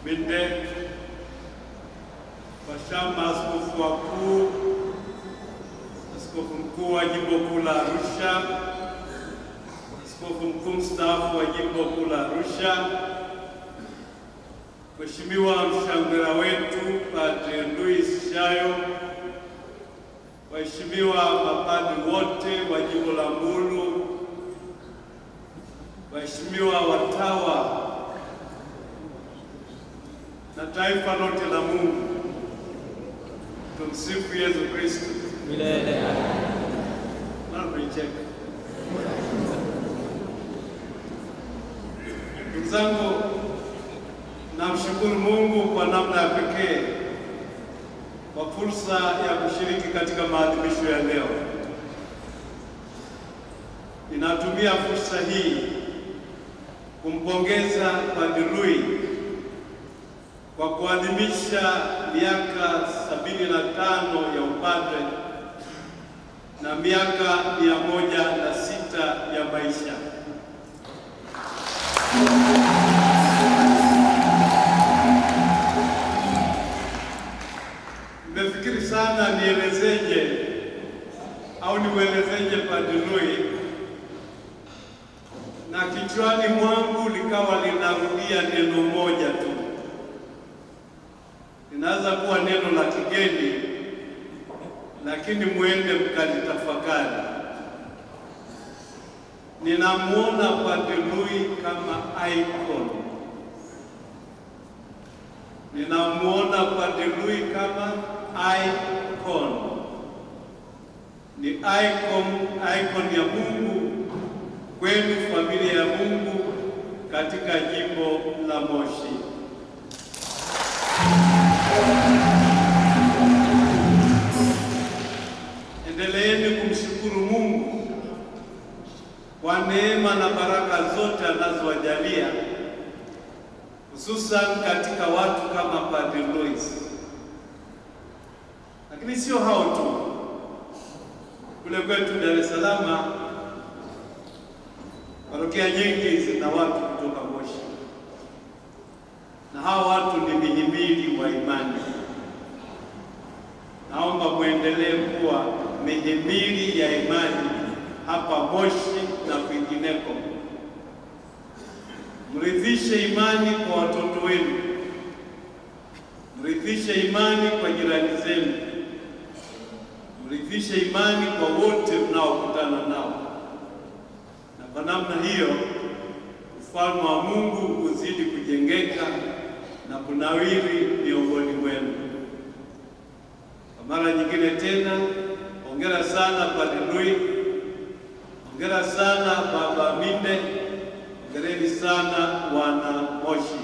Minde, Washama Askofu Wakuu, Askofu Mkuu wa Jimbo Kuu la Arusha, Askofu Mkuu Mstaafu wa Jimbo Kuu la Arusha, Mheshimiwa mshangwira wetu Padre Louis Shayo, waheshimiwa mapadri wote wa Jimbo la Mbulu, waheshimiwa watawa na taifa lote la Mungu, tumsifu Yesu Kristo. Milele. Ndugu zangu, namshukuru Mungu kwa namna ya pekee kwa fursa ya kushiriki katika maadhimisho ya leo. Ninatumia fursa hii kumpongeza Padre Louis kwa kuadhimisha miaka 75 ya upadre na miaka 106 ya maisha. Nimefikiri sana nielezeje au niwelezeje Padre Louis, na kichwani mwangu likawa linarudia neno moja tu. Inaweza kuwa neno la kigeni, lakini muende mkalitafakari. Ninamuona Padre Louis kama icon. Ninamuona Padre Louis kama icon. Ni icon ya Mungu kwenu, familia ya Mungu katika Jimbo la Moshi. Endeleeni kumshukuru Mungu kwa neema na baraka zote anazowajalia, hususan katika watu kama Padre Louis. Lakini sio hao tu. Kule kwetu Dar es Salaam, parokia nyingi zina watu kutoka Moshi, na hao watu ni mihimili wa imani. Naomba muendelee kuwa mihimili ya imani hapa Moshi na kwingineko. Mrithishe imani kwa watoto wenu, mrithishe imani kwa jirani zenu, mrithishe imani kwa wote mnaokutana nao, na kwa namna hiyo ufalme wa Mungu uzidi kujengeka na kunawiri miongoni mwenu. Kwa mara nyingine tena, hongera sana Padre Louis, hongera sana Baba Minde, hongereni sana wana Moshi.